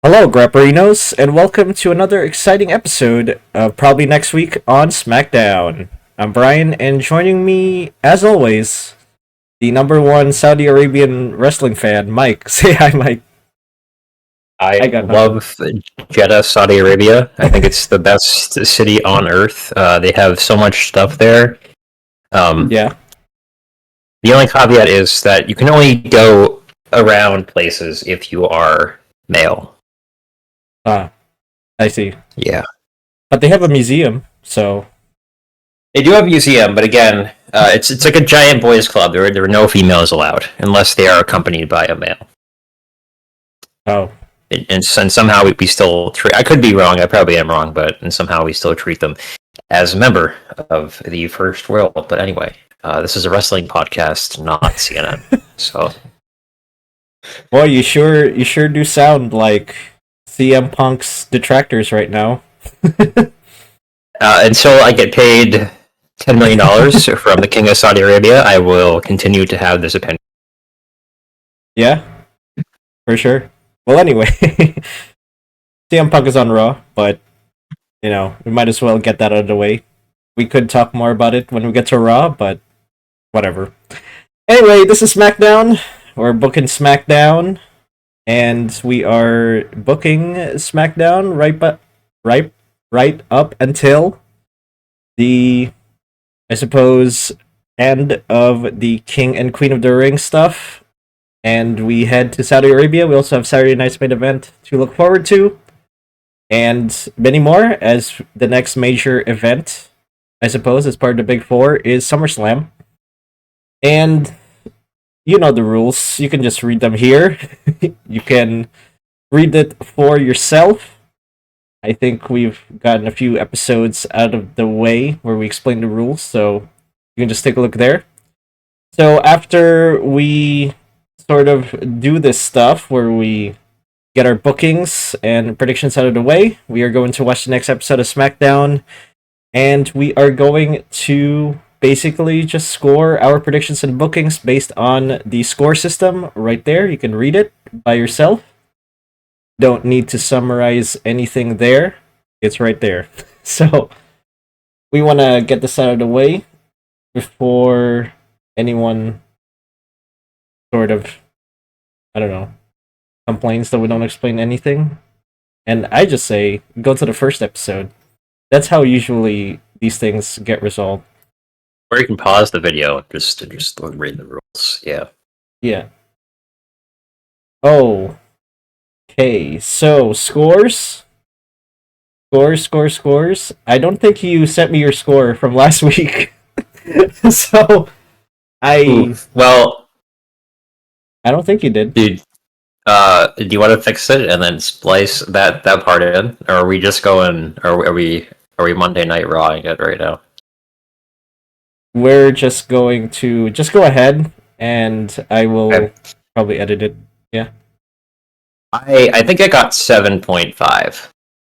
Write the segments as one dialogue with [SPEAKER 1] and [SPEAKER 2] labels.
[SPEAKER 1] Hello, Grapperinos, and welcome to another exciting episode of Probably Next Week on Smackdown. I'm Bryon, and joining me, as always, the number one Saudi Arabian wrestling fan, Mike. Say hi, Mike.
[SPEAKER 2] I
[SPEAKER 1] got
[SPEAKER 2] love Jeddah, Saudi Arabia. I think it's the best city on earth. They have so much stuff there.
[SPEAKER 1] Yeah,
[SPEAKER 2] The only caveat is that you can only go around places if you are male.
[SPEAKER 1] I see.
[SPEAKER 2] Yeah.
[SPEAKER 1] But they have a museum, so
[SPEAKER 2] They do have a museum, but again, it's like a giant boys' club. There are no females allowed unless they are accompanied by a male.
[SPEAKER 1] oh,
[SPEAKER 2] And somehow we still treat. I could be wrong. I probably am wrong, but somehow we still treat them as a member of the first world. But anyway, this is a wrestling podcast, not CNN. So
[SPEAKER 1] boy, you sure do sound like CM Punk's detractors right now.
[SPEAKER 2] until I get paid $10 million from the King of Saudi Arabia, I will continue to have this opinion.
[SPEAKER 1] Yeah, for sure. Well, anyway, CM Punk is on Raw, but we might as well get that out of the way. We could talk more about it when we get to Raw, but whatever. Anyway, this is SmackDown. We're booking SmackDown, and we are booking SmackDown right up until the, I suppose, end of the King and Queen of the Ring stuff. And we head to Saudi Arabia. We also have Saturday night's main event to look forward to. And many more, as the next major event, I suppose, as part of the Big Four, is SummerSlam. And you know the rules. You can just read them here. You can read it for yourself. I think we've gotten a few episodes out of the way where we explain the rules, so you can just take a look there. So after we sort of do this stuff where we get our bookings and predictions out of the way, we are going to watch the next episode of SmackDown, and we are going to basically just score our predictions and bookings based on the score system right there. You can read it by yourself. Don't need to summarize anything there. It's right there. So we want to get this out of the way before anyone sort of, I don't know, complains that we don't explain anything. And I just say, go to the first episode. That's how usually these things get resolved.
[SPEAKER 2] Or you can pause the video and just read the rules. Yeah.
[SPEAKER 1] Yeah. Oh. Okay, so scores. I don't think you sent me your score from last week. So
[SPEAKER 2] Well,
[SPEAKER 1] I don't think you did.
[SPEAKER 2] dude, do you want to fix it and then splice that part in, or are we just going? Or are we Monday Night Rawing it right now?
[SPEAKER 1] We're just going to go ahead, and I will probably edit it. Yeah.
[SPEAKER 2] I think I got 7.5.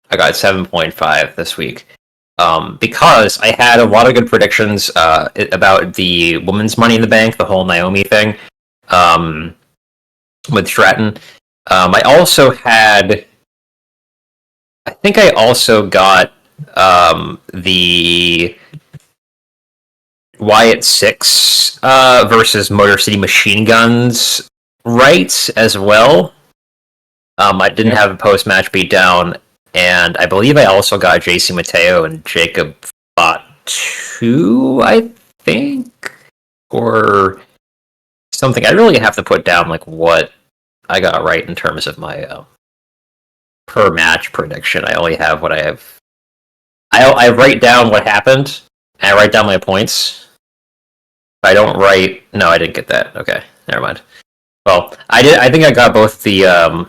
[SPEAKER 2] I got 7.5 this week. Because I had a lot of good predictions about the women's Money in the Bank, the whole Naomi thing, with Stratton. I think I also got the Wyatt Sicks versus Motor City Machine Guns right as well. I didn't have a post-match beatdown, and I believe I also got JC Mateo and Jacob Fatu, I think, or something. I really have to put down like what I got right in terms of my per match prediction. I only have what I have. I write down what happened, and I write down my points. I don't write. No, I didn't get that. Okay, never mind. Well, I did. I think I got both the.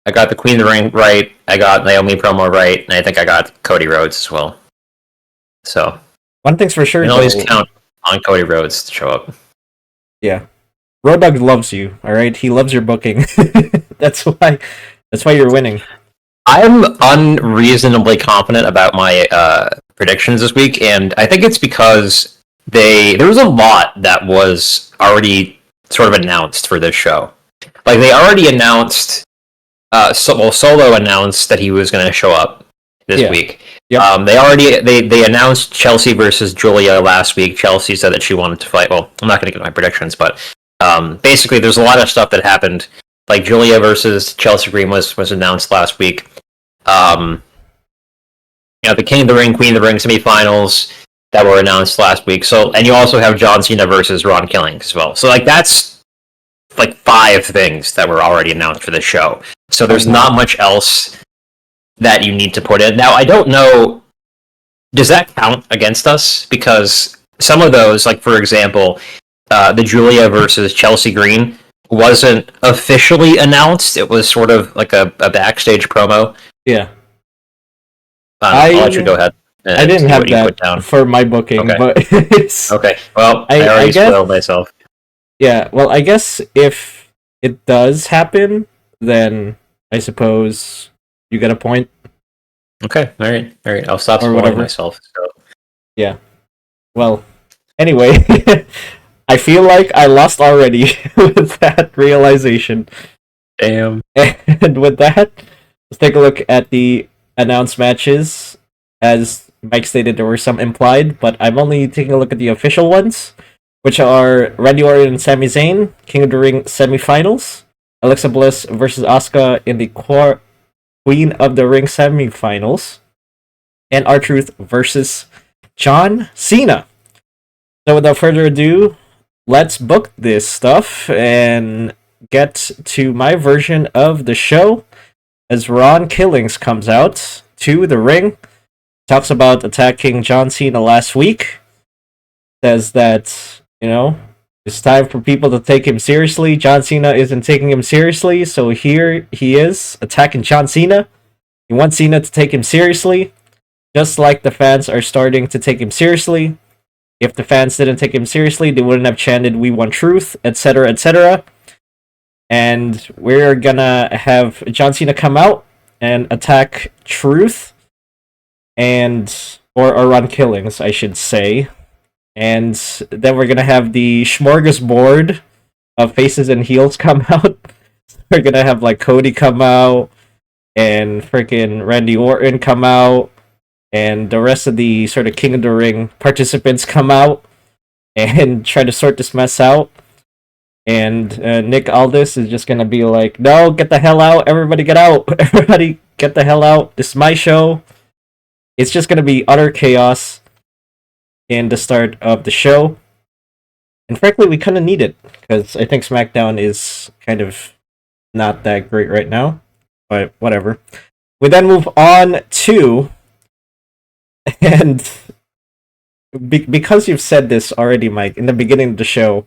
[SPEAKER 2] I got the Queen of the Ring right. I got Naomi promo right, and I think I got Cody Rhodes as well. So
[SPEAKER 1] One thing's for sure.
[SPEAKER 2] you can always count on Cody Rhodes to show up.
[SPEAKER 1] Yeah. Road Dogg loves you. All right, he loves your booking. That's why you're winning.
[SPEAKER 2] I'm unreasonably confident about my predictions this week, and I think it's because there was a lot that was already sort of announced for this show. Like, they already announced Solo announced that he was going to show up this week.
[SPEAKER 1] Yep.
[SPEAKER 2] They announced Chelsea versus Julia last week. Chelsea said that she wanted to fight. Well, I'm not going to get my predictions, but basically, there's a lot of stuff that happened. Like Julia versus Chelsea Green was announced last week. The King of the Ring, Queen of the Ring semifinals that were announced last week. So, and you also have John Cena versus Ron Killing as well. So, like that's like 5 things that were already announced for the show. So there's not much else that you need to put in. Now, I don't know, does that count against us? Because some of those, like for example, the Julia versus Chelsea Green wasn't officially announced. It was sort of like a backstage promo.
[SPEAKER 1] Yeah.
[SPEAKER 2] I'll let you go ahead.
[SPEAKER 1] I didn't have that for my booking,
[SPEAKER 2] okay.
[SPEAKER 1] But it's...
[SPEAKER 2] Okay, well, I already spoiled myself.
[SPEAKER 1] Yeah, well, I guess if it does happen, then I suppose you get a point.
[SPEAKER 2] Okay, all right. I'll stop spoiling myself. So.
[SPEAKER 1] Yeah. Well, anyway, I feel like I lost already with that realization.
[SPEAKER 2] Damn.
[SPEAKER 1] And with that, let's take a look at the announced matches. As Mike stated, there were some implied, but I'm only taking a look at the official ones, which are Randy Orton and Sami Zayn, King of the Ring semifinals, Alexa Bliss versus Asuka in the Queen of the Ring semifinals, and R-Truth versus John Cena. So without further ado, let's book this stuff and get to my version of the show as Ron Killings comes out to the ring, talks about attacking John Cena last week, says that, it's time for people to take him seriously. John Cena isn't taking him seriously, so here he is attacking John Cena. He wants Cena to take him seriously, just like the fans are starting to take him seriously. If the fans didn't take him seriously, they wouldn't have chanted, "We want truth," etc., etc. And we're gonna have John Cena come out and attack Truth, or Ron Killings, I should say. And then we're gonna have the smorgasbord of faces and heels come out. We're gonna have like Cody come out, and freaking Randy Orton come out, and the rest of the sort of King of the Ring participants come out and try to sort this mess out. And Nick Aldis is just gonna be like, "No, get the hell out! Everybody get out! Everybody get the hell out! This is my show." It's just gonna be utter chaos in the start of the show. And frankly, we kind of need it, because I think Smackdown is kind of not that great right now. But whatever. We then move on to... And because you've said this already, Mike, in the beginning of the show,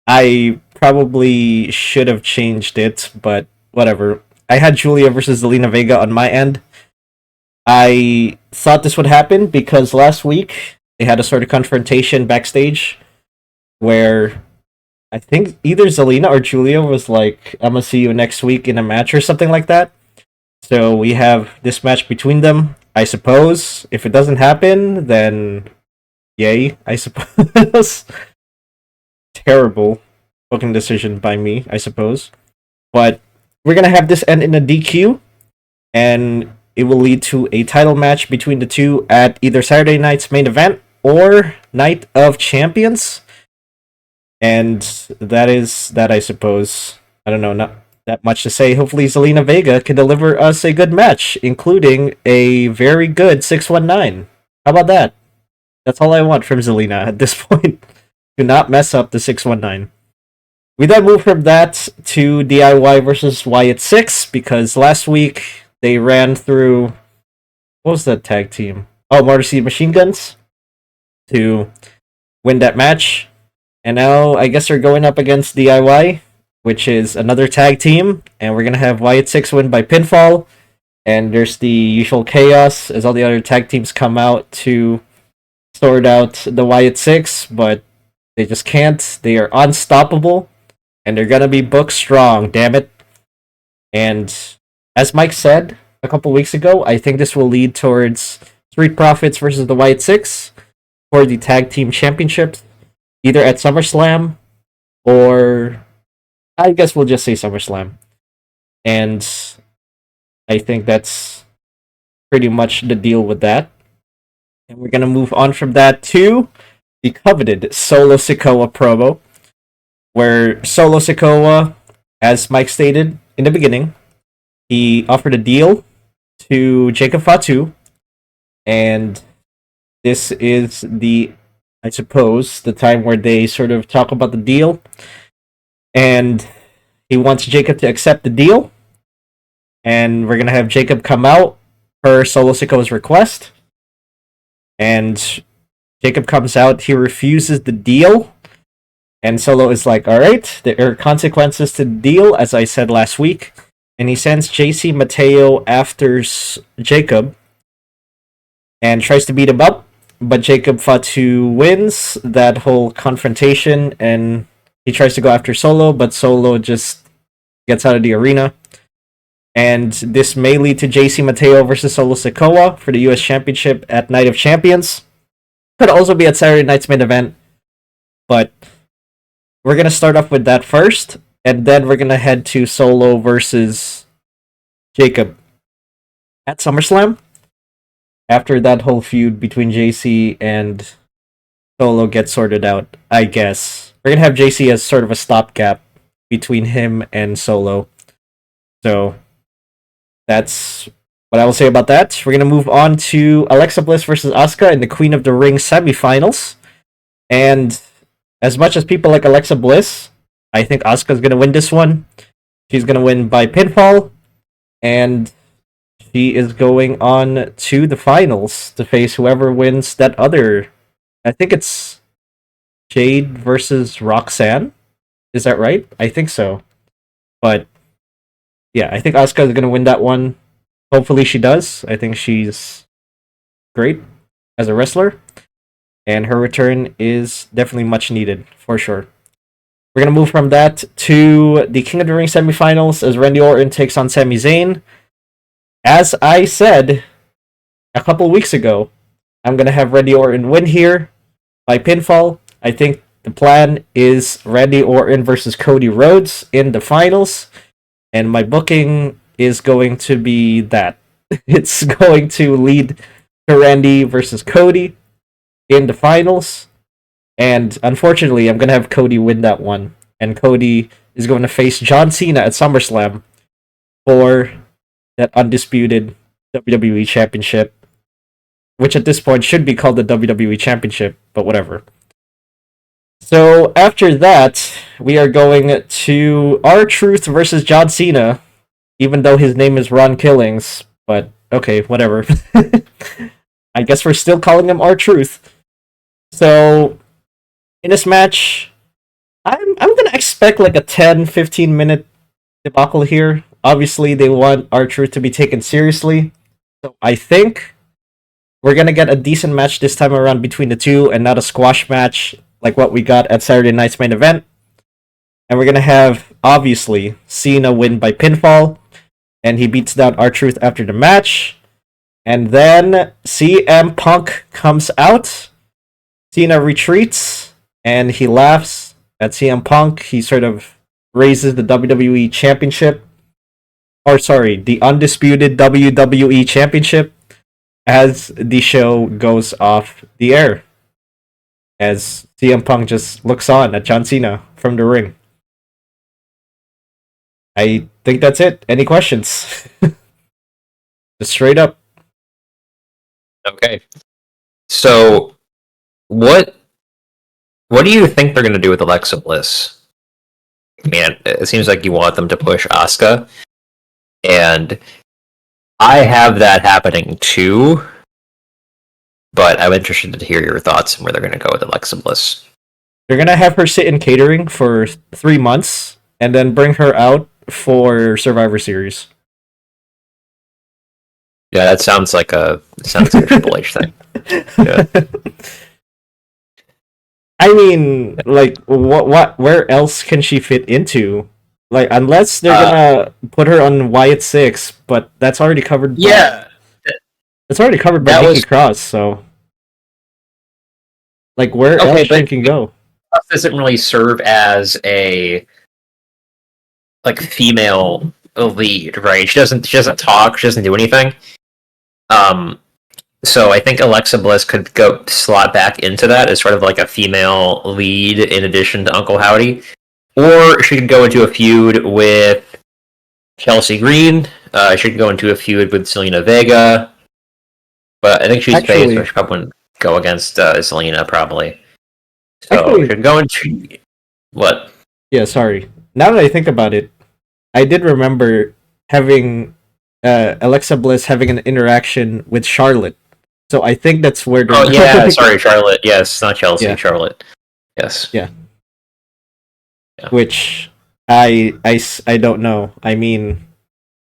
[SPEAKER 1] I probably should have changed it, but whatever. I had Julia versus Zelina Vega on my end. I thought this would happen because last week they had a sort of confrontation backstage where I think either Zelina or Julia was like, "I'm gonna see you next week in a match," or something like that. So we have this match between them. I suppose if it doesn't happen, then yay, I suppose. Terrible booking decision by me, I suppose. But we're gonna have this end in a DQ, and it will lead to a title match between the two at either Saturday night's main event or Night of Champions. And that is that, I suppose. I don't know, not that much to say. Hopefully Zelina Vega can deliver us a good match, including a very good 619. How about that? That's all I want from Zelina at this point. Do not mess up the 619. We then move from that to DIY versus Wyatt Sicks, because last week they ran through... What was that tag team? Oh, Motor City Machine Guns to win that match. And now I guess they're going up against DIY, which is another tag team, and we're going to have Wyatt Sicks win by pinfall. And there's the usual chaos as all the other tag teams come out to sort out the Wyatt Sicks, but they just can't. They are unstoppable, and they're gonna be booked strong, damn it. And as Mike said a couple weeks ago, I think this will lead towards Street Profits versus the Wyatt Sicks for the Tag Team Championships, either at SummerSlam, or I guess we'll just say SummerSlam. And I think that's pretty much the deal with that. And we're gonna move on from that to the coveted Solo Sikoa promo, where Solo Sikoa, as Mike stated in the beginning, he offered a deal to Jacob Fatu, and this is I suppose, the time where they sort of talk about the deal, and he wants Jacob to accept the deal, and we're gonna have Jacob come out per Solo Sikoa's request, and Jacob comes out, he refuses the deal, and Solo is like, alright, there are consequences to the deal, as I said last week, and he sends JC Mateo after Jacob, and tries to beat him up, but Jacob Fatu wins that whole confrontation, and he tries to go after Solo, but Solo just gets out of the arena. And this may lead to JC Mateo versus Solo Sikoa for the US Championship at Night of Champions. Could also be at Saturday night's main event, but we're going to start off with that first, and then we're going to head to Solo versus Jacob at SummerSlam. After that whole feud between JC and Solo gets sorted out, I guess. We're going to have JC as sort of a stopgap between him and Solo. So that's what I will say about that. We're going to move on to Alexa Bliss versus Asuka in the Queen of the Ring semifinals. And as much as people like Alexa Bliss, I think Asuka's going to win this one. She's going to win by pinfall. And she is going on to the finals to face whoever wins that other. I think it's Jade versus Roxanne. Is that right? I think so. But yeah, I think Asuka is going to win that one. Hopefully she does. I think she's great as a wrestler. And her return is definitely much needed, for sure. We're going to move from that to the King of the Ring semifinals as Randy Orton takes on Sami Zayn. As I said a couple weeks ago, I'm going to have Randy Orton win here by pinfall. I think the plan is Randy Orton versus Cody Rhodes in the finals. And my booking is going to be that. It's going to lead to Randy versus Cody in the finals. And unfortunately, I'm going to have Cody win that one. And Cody is going to face John Cena at SummerSlam for that undisputed WWE Championship, which at this point should be called the WWE Championship, but whatever. So after that, we are going to R-Truth versus John Cena, even though his name is Ron Killings, but okay, whatever. I guess we're still calling him R-Truth. So in this match, I'm gonna expect like a 10-15 minute debacle here. Obviously, they want R-Truth to be taken seriously. So I think we're going to get a decent match this time around between the two and not a squash match like what we got at Saturday night's main event. And we're going to have, obviously, Cena win by pinfall. And he beats down R-Truth after the match. And then CM Punk comes out. Cena retreats. And he laughs at CM Punk. He sort of raises the WWE Championship. Or sorry, the undisputed WWE Championship as the show goes off the air. As CM Punk just looks on at John Cena from the ring. I think that's it. Any questions? Just straight up.
[SPEAKER 2] Okay. So, what do you think they're going to do with Alexa Bliss? Man, it seems like you want them to push Asuka. And I have that happening too, but I'm interested to hear your thoughts on where they're going to go with Alexa Bliss.
[SPEAKER 1] They're going to have her sit in catering for 3 months and then bring her out for Survivor Series.
[SPEAKER 2] Yeah, that sounds like a Triple H thing. Yeah.
[SPEAKER 1] I mean, like, where else can she fit into? Like, unless they're gonna put her on Wyatt Sicks, but that's already covered.
[SPEAKER 2] Yeah,
[SPEAKER 1] it's already covered by Nikki Cross. So, like, where else she can go?
[SPEAKER 2] Doesn't really serve as a female lead, right? She doesn't talk. She doesn't do anything. So I think Alexa Bliss could go slot back into that as sort of like a female lead in addition to Uncle Howdy, or she could go into a feud with Chelsea Green. She could go into a feud with Selena Vega, but I think she's face, so she probably wouldn't go against Selena probably. So she could go into what?
[SPEAKER 1] Yeah, sorry. Now that I think about it, I did remember having Alexa Bliss having an interaction with Charlotte. So I think that's where.
[SPEAKER 2] Oh yeah, sorry, Charlotte. Yes, not Chelsea.
[SPEAKER 1] Yeah.
[SPEAKER 2] Charlotte. Yes.
[SPEAKER 1] Yeah. Which I don't know. I mean,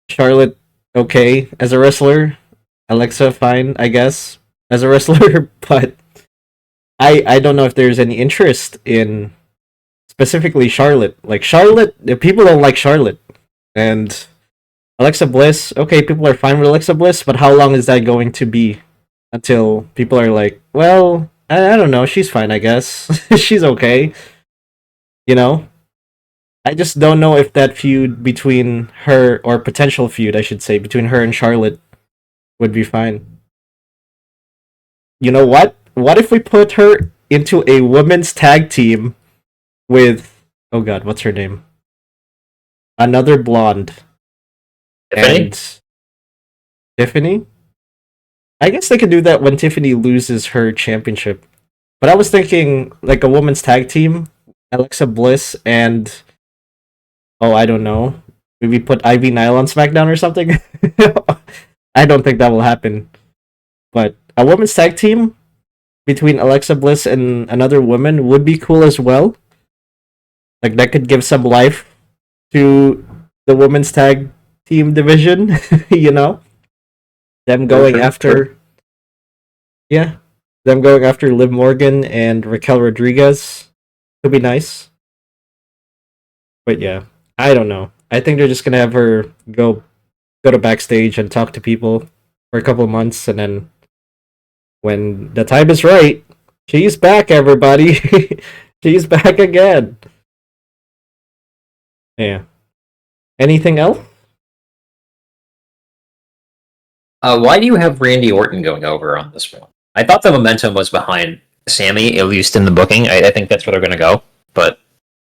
[SPEAKER 1] Charlotte okay as a wrestler, Alexa fine I guess as a wrestler, but I don't know if there's any interest in specifically Charlotte. Like Charlotte, people don't like Charlotte, and Alexa Bliss. Okay, people are fine with Alexa Bliss, but how long is that going to be until people are like, well, I don't know, she's fine, I guess. She's okay. You know? I just don't know if that feud between her, or potential feud, I should say, between her and Charlotte would be fine. You know what? What if we put her into a women's tag team with, oh god, what's her name? Another blonde.
[SPEAKER 2] Tiffany?
[SPEAKER 1] And Tiffany? I guess they could do that when Tiffany loses her championship. But I was thinking like a women's tag team, Alexa Bliss and I don't know. Maybe put Ivy Nile on SmackDown or something. I don't think that will happen. But a women's tag team between Alexa Bliss and another woman would be cool as well. Like that could give some life to the women's tag team division, you know? Them going after them going after Liv Morgan and Raquel Rodriguez could be nice. But yeah, I don't know. I think they're just gonna have her go to backstage and talk to people for a couple of months, and then when the time is right, she's back, everybody. She's back again. Yeah. Anything else?
[SPEAKER 2] Why do you have Randy Orton going over on this one? I thought the momentum was behind Sammy, at least in the booking. I think that's where they're going to go. But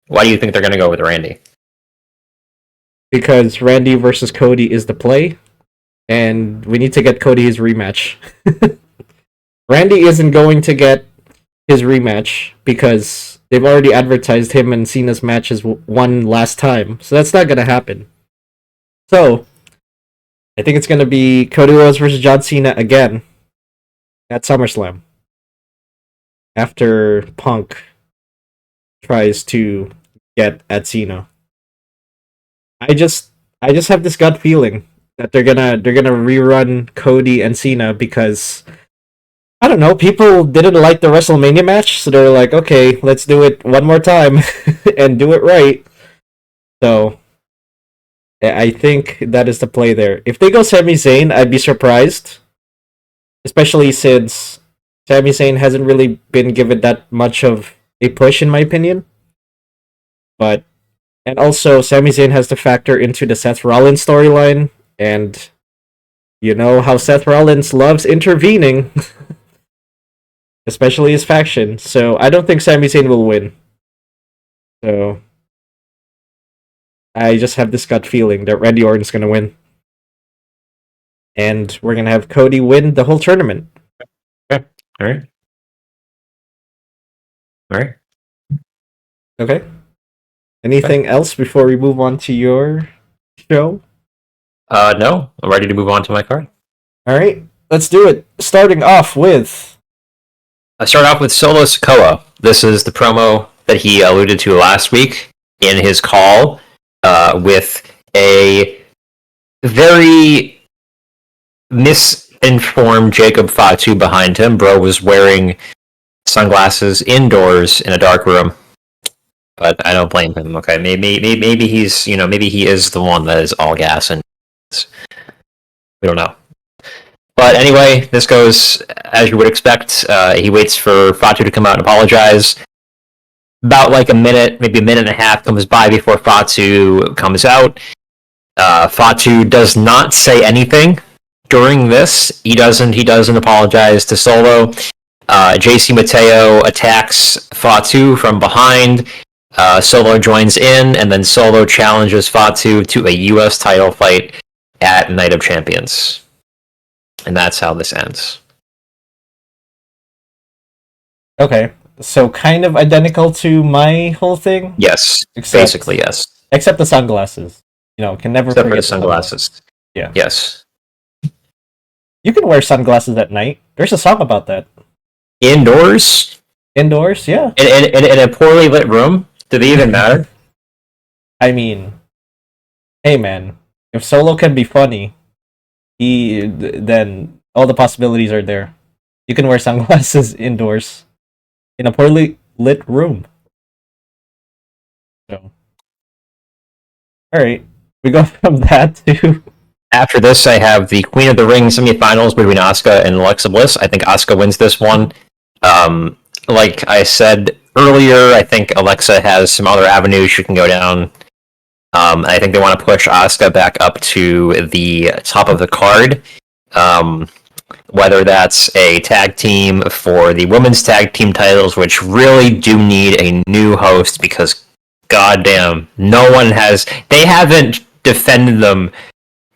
[SPEAKER 2] why do you think they're going to go with Randy?
[SPEAKER 1] Because Randy versus Cody is the play, and we need to get Cody his rematch. Randy isn't going to get his rematch because they've already advertised him and Cena's match as one last time, so that's not going to happen. So I think it's going to be Cody Rhodes versus John Cena again at SummerSlam. After Punk tries to get at Cena. I just have this gut feeling that they're gonna rerun Cody and Cena because I don't know, people didn't like the WrestleMania match, so they're like, okay, let's do it one more time and do it right. So I think that is the play there. If they go Sami Zayn, I'd be surprised. Especially since Sami Zayn hasn't really been given that much of a push, in my opinion. And also, Sami Zayn has to factor into the Seth Rollins storyline, and you know how Seth Rollins loves intervening, especially his faction. So I don't think Sami Zayn will win. So I just have this gut feeling that Randy Orton's going to win. And we're going to have Cody win the whole tournament.
[SPEAKER 2] Okay. All right.
[SPEAKER 1] Okay. Anything else before we move on to your show?
[SPEAKER 2] No. I'm ready to move on to my card.
[SPEAKER 1] All right. Let's do it. Starting off with...
[SPEAKER 2] I start off with Solo Sikoa. This is the promo that he alluded to last week in his call with a very misinformed Jacob Fatu behind him. Bro was wearing sunglasses indoors in a dark room. But I don't blame him. Okay, maybe he's maybe he is the one that is all gas and we don't know. But anyway, this goes as you would expect. He waits for Fatu to come out and apologize. About like a minute, maybe a minute and a half comes by before Fatu comes out. Fatu does not say anything during this. He doesn't apologize to Solo. JC Mateo attacks Fatu from behind. Solo joins in, and then Solo challenges Fatu to a U.S. title fight at Night of Champions. And that's how this ends.
[SPEAKER 1] Okay, so kind of identical to my whole thing?
[SPEAKER 2] Yes, basically, yes.
[SPEAKER 1] Except the sunglasses. Can never
[SPEAKER 2] Except for
[SPEAKER 1] forget
[SPEAKER 2] the sunglasses.
[SPEAKER 1] Yeah.
[SPEAKER 2] Yes.
[SPEAKER 1] You can wear sunglasses at night. There's a song about that.
[SPEAKER 2] Indoors?
[SPEAKER 1] Indoors, yeah.
[SPEAKER 2] In a poorly lit room? Do they even matter?
[SPEAKER 1] I mean, hey man, if Solo can be funny, then all the possibilities are there. You can wear sunglasses indoors in a poorly lit room. So, all right, we go from that to.
[SPEAKER 2] After this, I have the Queen of the Ring semifinals between Asuka and Alexa Bliss. I think Asuka wins this one. Like I said earlier, I think Alexa has some other avenues she can go down. I think they want to push Asuka back up to the top of the card. Whether that's a tag team for the women's tag team titles, which really do need a new host because, goddamn, they haven't defended them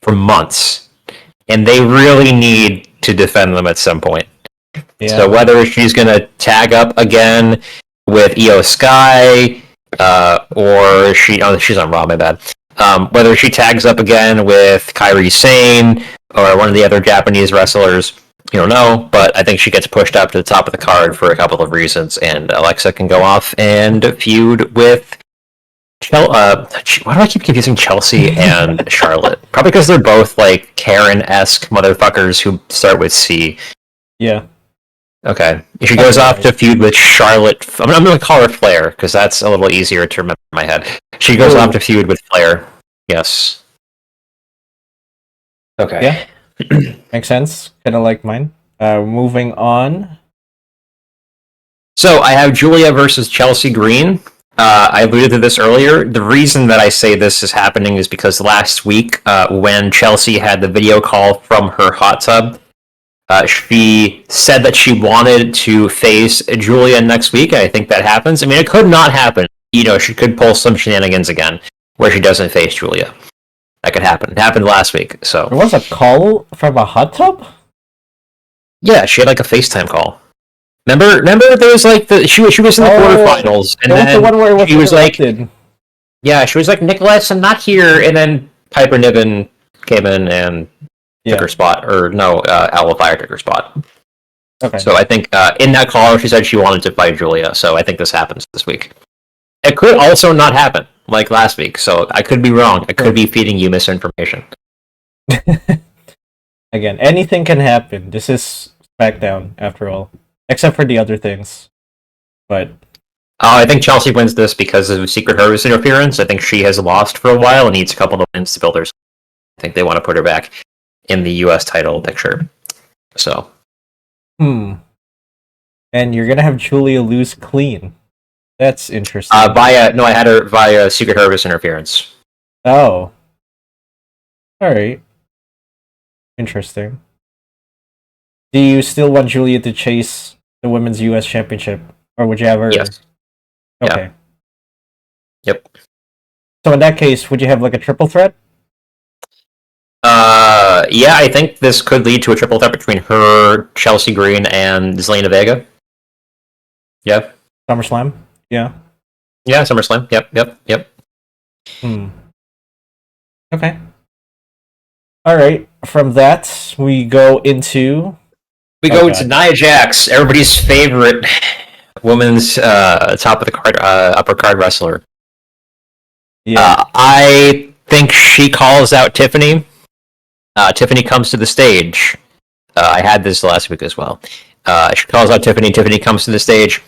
[SPEAKER 2] for months, and they really need to defend them at some point. Yeah. So whether she's going to tag up again with Io Sky, or she's on Raw, my bad. Whether she tags up again with Kairi Sane or one of the other Japanese wrestlers, you don't know, but I think she gets pushed up to the top of the card for a couple of reasons, and Alexa can go off and feud with why do I keep confusing Chelsea and Charlotte? Probably because they're both like Karen-esque motherfuckers who start with C.
[SPEAKER 1] Yeah.
[SPEAKER 2] Okay. If she goes off to feud with Charlotte, I'm going to call her Flair because that's a little easier to remember in my head. She goes off to feud with Flair. Yes. Okay.
[SPEAKER 1] Yeah. Makes sense. Kind of like mine. Moving on.
[SPEAKER 2] So I have Julia versus Chelsea Green. I alluded to this earlier. The reason that I say this is happening is because last week, when Chelsea had the video call from her hot tub, she said that she wanted to face Julia next week. I think that happens. I mean, it could not happen. She could pull some shenanigans again where she doesn't face Julia. That could happen. It happened last week. So
[SPEAKER 1] there was a call from a hot tub?
[SPEAKER 2] Yeah, she had like a FaceTime call. Remember there was like she was in the quarterfinals, and then
[SPEAKER 1] the one where
[SPEAKER 2] she was interrupted. Like, yeah, she was like, Nicholas, I'm not here, and then Piper Niven came in and took her spot, or no, Owl Fire took her spot. Okay. So I think in that call she said she wanted to fight Julia, so I think this happens this week. It could also not happen like last week, so I could be wrong. I could be feeding you misinformation.
[SPEAKER 1] Again, anything can happen. This is Smackdown, after all. Except for the other things. But
[SPEAKER 2] I think Chelsea wins this because of Secret Service interference. I think she has lost for a while and needs a couple of wins to build her. I think they want to put her back in the U.S. title picture. So.
[SPEAKER 1] And you're going to have Julia lose clean. That's interesting.
[SPEAKER 2] I had her via Secret Service interference.
[SPEAKER 1] Oh. Alright. Interesting. Do you still want Julia to chase the Women's U.S. Championship? Or would you have her?
[SPEAKER 2] Yes.
[SPEAKER 1] Okay.
[SPEAKER 2] Yeah. Yep.
[SPEAKER 1] So in that case, would you have like a triple threat?
[SPEAKER 2] Yeah, I think this could lead to a triple threat between her, Chelsea Green, and Zelina Vega. Yeah.
[SPEAKER 1] SummerSlam? Yeah.
[SPEAKER 2] Yeah, SummerSlam. Yep.
[SPEAKER 1] Okay. Alright, from that, we go into...
[SPEAKER 2] to Nia Jax, everybody's favorite women's top of the card, upper card wrestler. Yeah. I think she calls out Tiffany. Tiffany comes to the stage. I had this last week as well. She calls out Tiffany. Tiffany comes to the stage.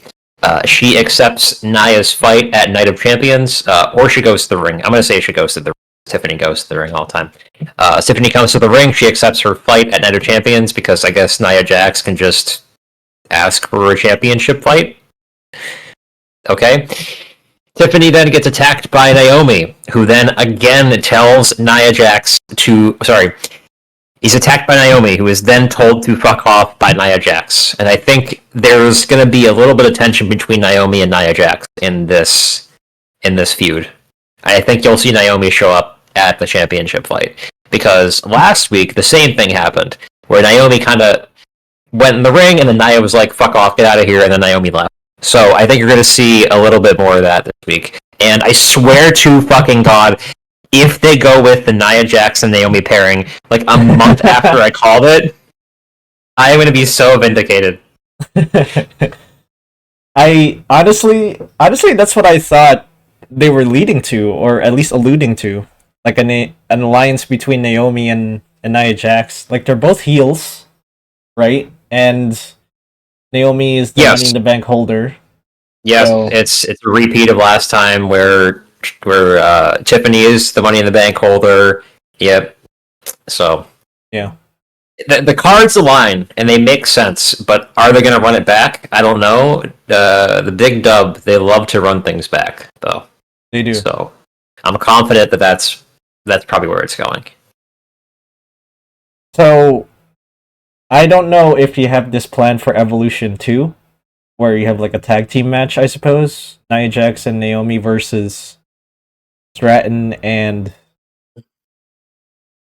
[SPEAKER 2] She accepts Nia's fight at Night of Champions, or she goes to the ring. I'm going to say she goes to the ring. Tiffany goes to the ring all the time. Tiffany comes to the ring. She accepts her fight at Night of Champions because I guess Nia Jax can just ask for a championship fight. Okay. Tiffany then gets attacked by Naomi, who then again tells Nia Jax to... Sorry. He's attacked by Naomi, who is then told to fuck off by Nia Jax. And I think there's going to be a little bit of tension between Naomi and Nia Jax in this feud. I think you'll see Naomi show up at the championship fight. Because last week, the same thing happened, where Naomi kind of went in the ring, and then Nia was like, fuck off, get out of here, and then Naomi left. So I think you're going to see a little bit more of that this week. And I swear to fucking God, if they go with the Nia Jax and Naomi pairing, like a month after I called it, I am going to be so vindicated.
[SPEAKER 1] I honestly, that's what I thought they were leading to, or at least alluding to, like an alliance between Naomi and Nia Jax. Like they're both heels, right? And Naomi is the Money in the Bank holder.
[SPEAKER 2] Yes, so... it's a repeat of last time where Tiffany is the Money in the Bank holder. Yep. So
[SPEAKER 1] yeah,
[SPEAKER 2] the cards align and they make sense, but are they going to run it back? I don't know. The Big Dub, they love to run things back, though.
[SPEAKER 1] They do.
[SPEAKER 2] So I'm confident that that's probably where it's going.
[SPEAKER 1] So I don't know if you have this plan for Evolution 2, where you have like a tag team match, I suppose. Nia Jax and Naomi versus Stratton and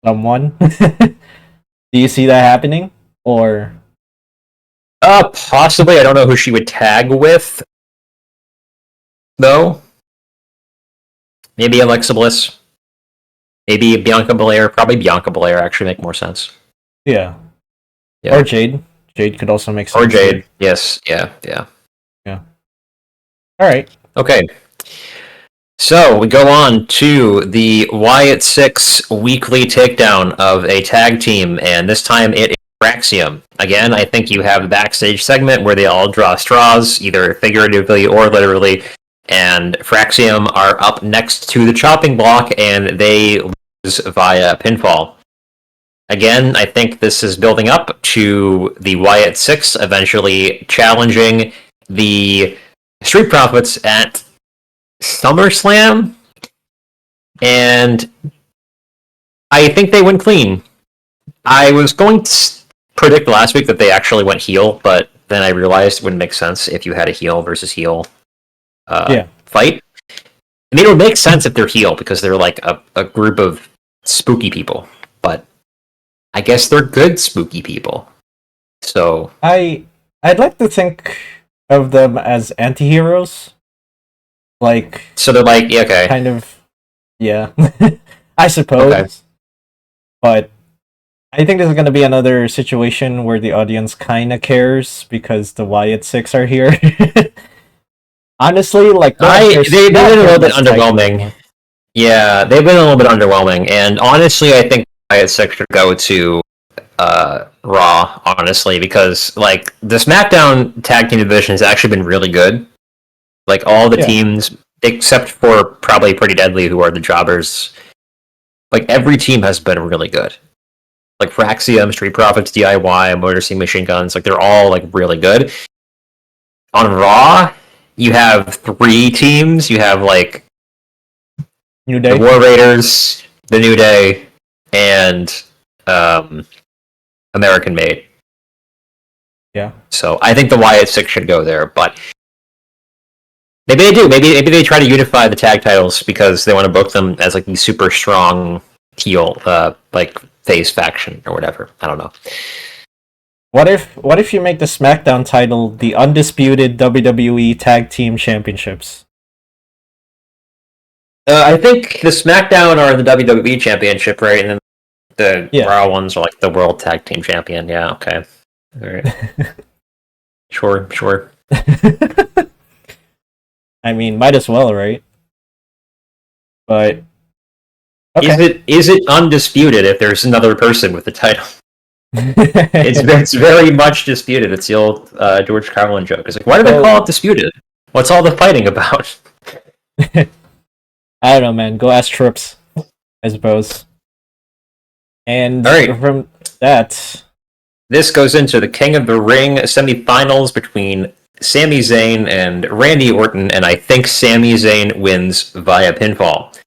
[SPEAKER 1] someone. Do you see that happening? Or
[SPEAKER 2] possibly. I don't know who she would tag with, though. Maybe Alexa Bliss. Maybe Bianca Belair. Probably Bianca Belair actually make more sense.
[SPEAKER 1] Yeah. Or Jade. Jade could also make sense.
[SPEAKER 2] Or Jade. Yes. Yeah.
[SPEAKER 1] All right.
[SPEAKER 2] Okay. So we go on to the Wyatt Sicks weekly takedown of a tag team, and this time it is Fraxium. Again, I think you have a backstage segment where they all draw straws, either figuratively or literally, and Fraxium are up next to the chopping block, and they lose via pinfall. Again, I think this is building up to the Wyatt Sicks eventually challenging the Street Profits at SummerSlam, and I think they went clean. I was going to predict last week that they actually went heel, but then I realized it wouldn't make sense if you had a heel versus heel fight. I mean, it would make sense if they're heel because they're like a group of spooky people, but I guess they're good spooky people. So
[SPEAKER 1] I'd like to think of them as anti-heroes. Like,
[SPEAKER 2] so they're like, yeah, okay,
[SPEAKER 1] kind of, yeah, I suppose. Okay. But I think this is going to be another situation where the audience kind of cares because the Wyatt Sicks are here. Honestly, like,
[SPEAKER 2] they've been a little bit underwhelming. Yeah, they've been a little bit underwhelming, and honestly, I think Wyatt Sicks should go to Raw, honestly, because like the SmackDown tag team division has actually been really good. Like all the teams, except for probably Pretty Deadly, who are the jobbers, like every team has been really good. Like Fraxium, Street Profits, DIY, Motor City Machine Guns, like they're all like really good. On Raw, you have 3 teams. You have like
[SPEAKER 1] New Day,
[SPEAKER 2] the War Raiders, the New Day, and American Made.
[SPEAKER 1] Yeah.
[SPEAKER 2] So I think the Wyatt Sicks should go there, but maybe they do. Maybe they try to unify the tag titles because they want to book them as like the super strong heel, like face faction or whatever. I don't know.
[SPEAKER 1] What if you make the SmackDown title the undisputed WWE Tag Team Championships?
[SPEAKER 2] I think the SmackDown are the WWE Championship, right? And then the Raw ones are like the World Tag Team Champion. Yeah. Okay. All right. Sure.
[SPEAKER 1] I mean, might as well, right? But okay.
[SPEAKER 2] Is it undisputed if there's another person with the title? it's very much disputed. It's the old George Carlin joke. It's like, why do they call it disputed? What's all the fighting about?
[SPEAKER 1] I don't know, man. Go ask Trips, I suppose. And from that,
[SPEAKER 2] this goes into the King of the Ring semifinals between Sami Zayn and Randy Orton, and I think Sami Zayn wins via pinfall.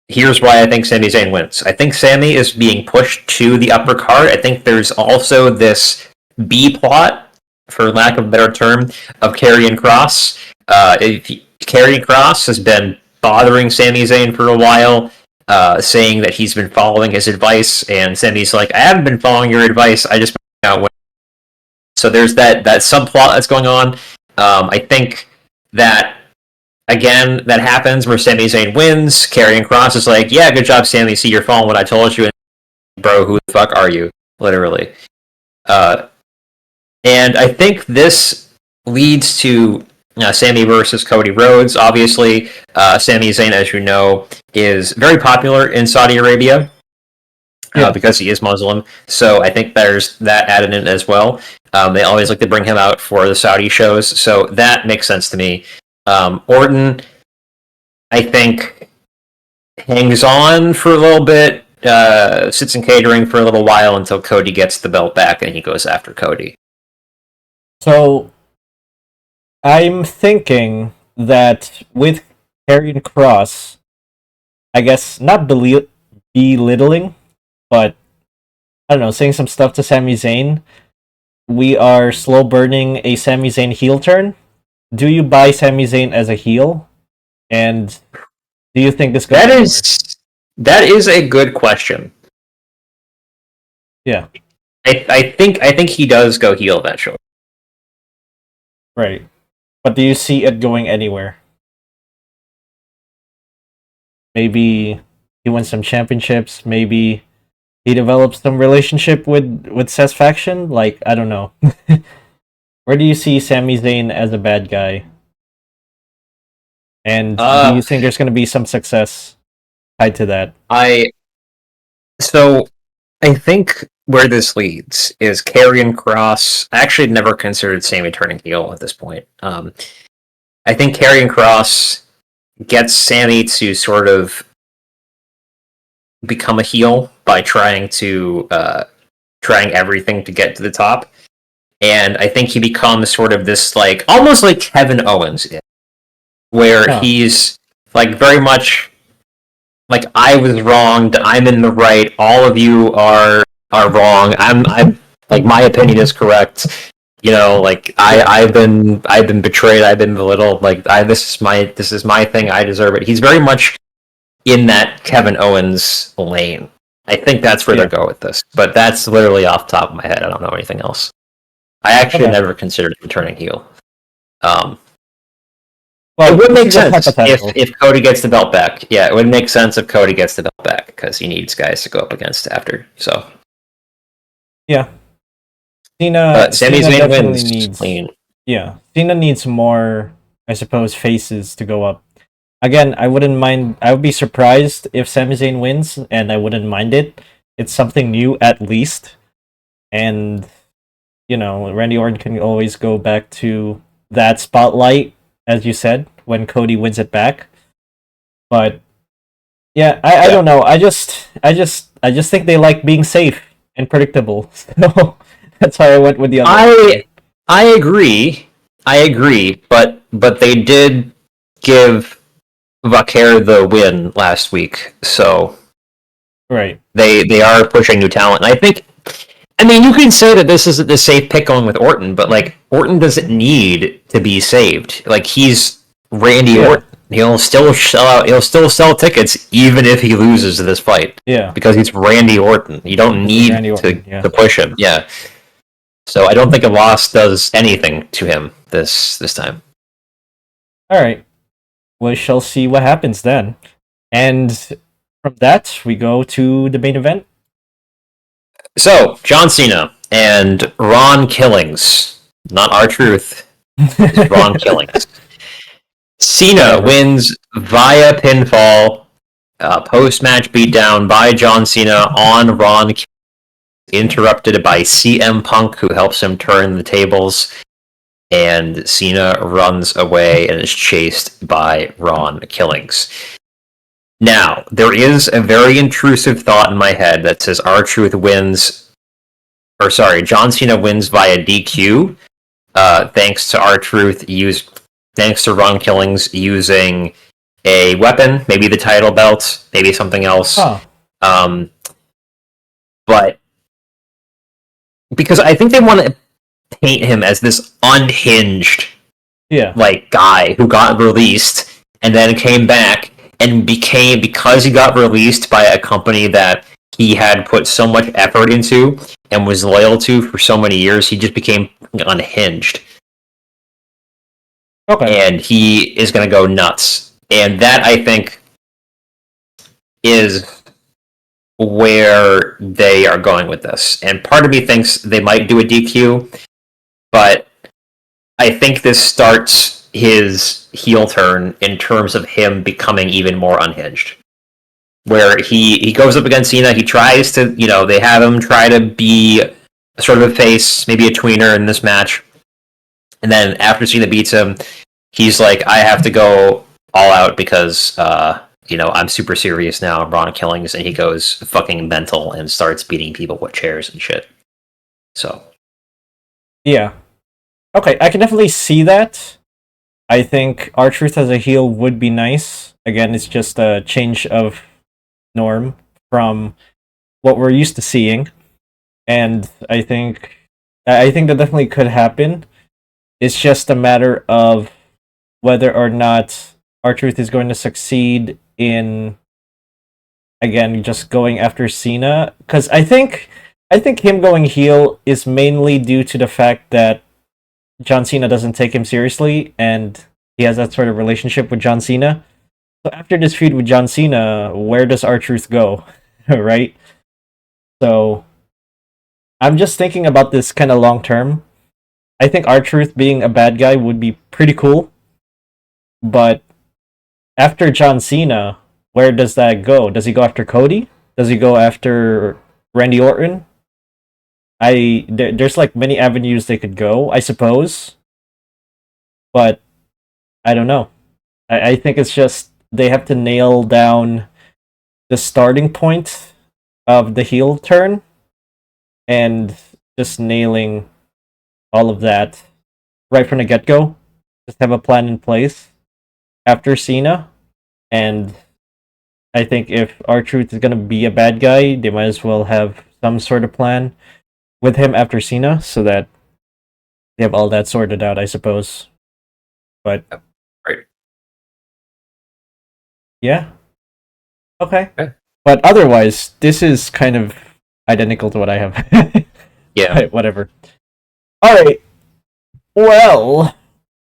[SPEAKER 2] Here's why I think Sami Zayn wins. I think Sami is being pushed to the upper card. I think there's also this B plot, for lack of a better term, of Karrion Kross. Karrion Kross has been bothering Sami Zayn for a while, saying that he's been following his advice, and Sami's like, I haven't been following your advice, I just out winning. So there's that subplot that's going on. I think that, again, that happens where Sami Zayn wins. Karrion Kross is like, yeah, good job, Sami, see, you're following what I told you, and bro, who the fuck are you? Literally. And I think this leads to Sami versus Cody Rhodes. Obviously, Sami Zayn, as you know, is very popular in Saudi Arabia because he is Muslim. So I think there's that added in as well. They always like to bring him out for the Saudi shows, so that makes sense to me. Orton, I think, hangs on for a little bit, sits in catering for a little while until Cody gets the belt back, and he goes after Cody.
[SPEAKER 1] So, I'm thinking that with Karrion Kross, I guess not belittling, but I don't know, saying some stuff to Sami Zayn, we are slow burning a Sami Zayn heel turn. Do you buy Sami Zayn as a heel? And do you think this goes
[SPEAKER 2] that is a good question.
[SPEAKER 1] Yeah.
[SPEAKER 2] I think he does go heel eventually.
[SPEAKER 1] Right. But do you see it going anywhere? Maybe he wins some championships, maybe he develops some relationship with Seth's faction? Like, I don't know. Where do you see Sami Zayn as a bad guy? And do you think there's going to be some success tied to that?
[SPEAKER 2] I think where this leads is Karrion Kross. I actually never considered Sami turning heel at this point. I think Karrion Kross gets Sami to sort of become a heel by trying everything to get to the top. And I think he becomes sort of this, like, almost like Kevin Owens is, where he's like very much like, I was wronged, I'm in the right, all of you are wrong. I'm like, my opinion is correct. You know, like, I've been betrayed, I've been belittled. Like, this is my thing, I deserve it. He's very much in that Kevin Owens lane. I think that's where they go with this, but that's literally off the top of my head. I don't know anything else. I actually never considered him turning heel. Well, it would make sense if Cody gets the belt back. Yeah, it would make sense if Cody gets the belt back because he needs guys to go up against after. So, yeah, Sami Zayn wins clean.
[SPEAKER 1] Yeah, Cena needs more, I suppose, faces to go up. Again, I wouldn't mind. I would be surprised if Sami Zayn wins, and I wouldn't mind it. It's something new, at least, and you know, Randy Orton can always go back to that spotlight, as you said, when Cody wins it back. But yeah, I don't know. I just think they like being safe and predictable. So that's why I went with the other.
[SPEAKER 2] I agree, but they did give Vaquer the win last week, so
[SPEAKER 1] right.
[SPEAKER 2] They are pushing new talent, and I think. I mean, you can say that this isn't the safe pick going with Orton, but like, Orton doesn't need to be saved. Like, he's Randy Orton. He'll still sell tickets even if he loses this fight.
[SPEAKER 1] Yeah,
[SPEAKER 2] because he's Randy Orton. You don't need to push him. Yeah. So I don't think a loss does anything to him this time.
[SPEAKER 1] All right. We shall see what happens then. And from that, we go to the main event.
[SPEAKER 2] So, John Cena and Ron Killings. Not R-Truth. Ron Killings. Cena wins via pinfall. Post-match beatdown by John Cena on Ron Killings. Interrupted by CM Punk, who helps him turn the tables. And Cena runs away and is chased by Ron Killings. Now, there is a very intrusive thought in my head that says R-Truth wins... John Cena wins via DQ, thanks to R-Truth, thanks to Ron Killings using a weapon, maybe the title belt, maybe something else.
[SPEAKER 1] Huh.
[SPEAKER 2] But because I think they want to paint him as this unhinged guy who got released and then came back and because he got released by a company that he had put so much effort into and was loyal to for so many years, he just became unhinged.
[SPEAKER 1] Okay.
[SPEAKER 2] And he is going to go nuts. And that, I think, is where they are going with this. And part of me thinks they might do a DQ, but I think this starts his heel turn in terms of him becoming even more unhinged. Where he goes up against Cena, he tries to, they have him try to be sort of a face, maybe a tweener in this match. And then after Cena beats him, he's like, I have to go all out because, I'm super serious now, Ron Killings, and he goes fucking mental and starts beating people with chairs and shit. So.
[SPEAKER 1] Yeah. Okay, I can definitely see that. I think R-Truth as a heel would be nice. Again, it's just a change of norm from what we're used to seeing. And I think that definitely could happen. It's just a matter of whether or not R-Truth is going to succeed in, again, just going after Cena. Because I think him going heel is mainly due to the fact that John Cena doesn't take him seriously, and he has that sort of relationship with John Cena. So after this feud with John Cena, where does R-Truth go? Right? So I'm just thinking about this kind of long term. I think R-Truth being a bad guy would be pretty cool. But after John Cena, where does that go? Does he go after Cody? Does he go after Randy Orton? There's like many avenues they could go, I suppose. But I don't know. I think it's just they have to nail down the starting point of the heel turn and just nailing all of that right from the get-go. Just have a plan in place after Cena. And I think if R-Truth is going to be a bad guy, they might as well have some sort of plan with him after Cena so that they have all that sorted out, I suppose. But
[SPEAKER 2] right.
[SPEAKER 1] Yeah. Okay. But otherwise, this is kind of identical to what I have.
[SPEAKER 2] Yeah.
[SPEAKER 1] Right, whatever. Alright. Well,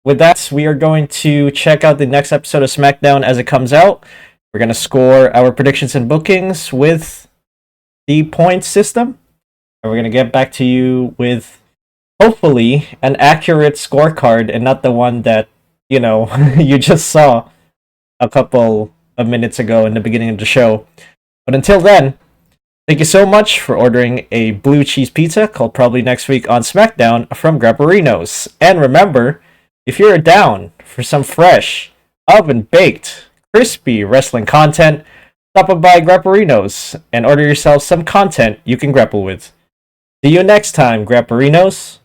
[SPEAKER 1] with that, we are going to check out the next episode of Smackdown as it comes out. We're going to score our predictions and bookings with the point system. And we're going to get back to you with, hopefully, an accurate scorecard and not the one that, you just saw a couple of minutes ago in the beginning of the show. But until then, thank you so much for ordering a blue cheese pizza called Probably Next Week on Smackdown from Grapperinos. And remember, if you're down for some fresh, oven-baked, crispy wrestling content, stop by Grapperinos and order yourself some content you can grapple with. See you next time, Grapperinos.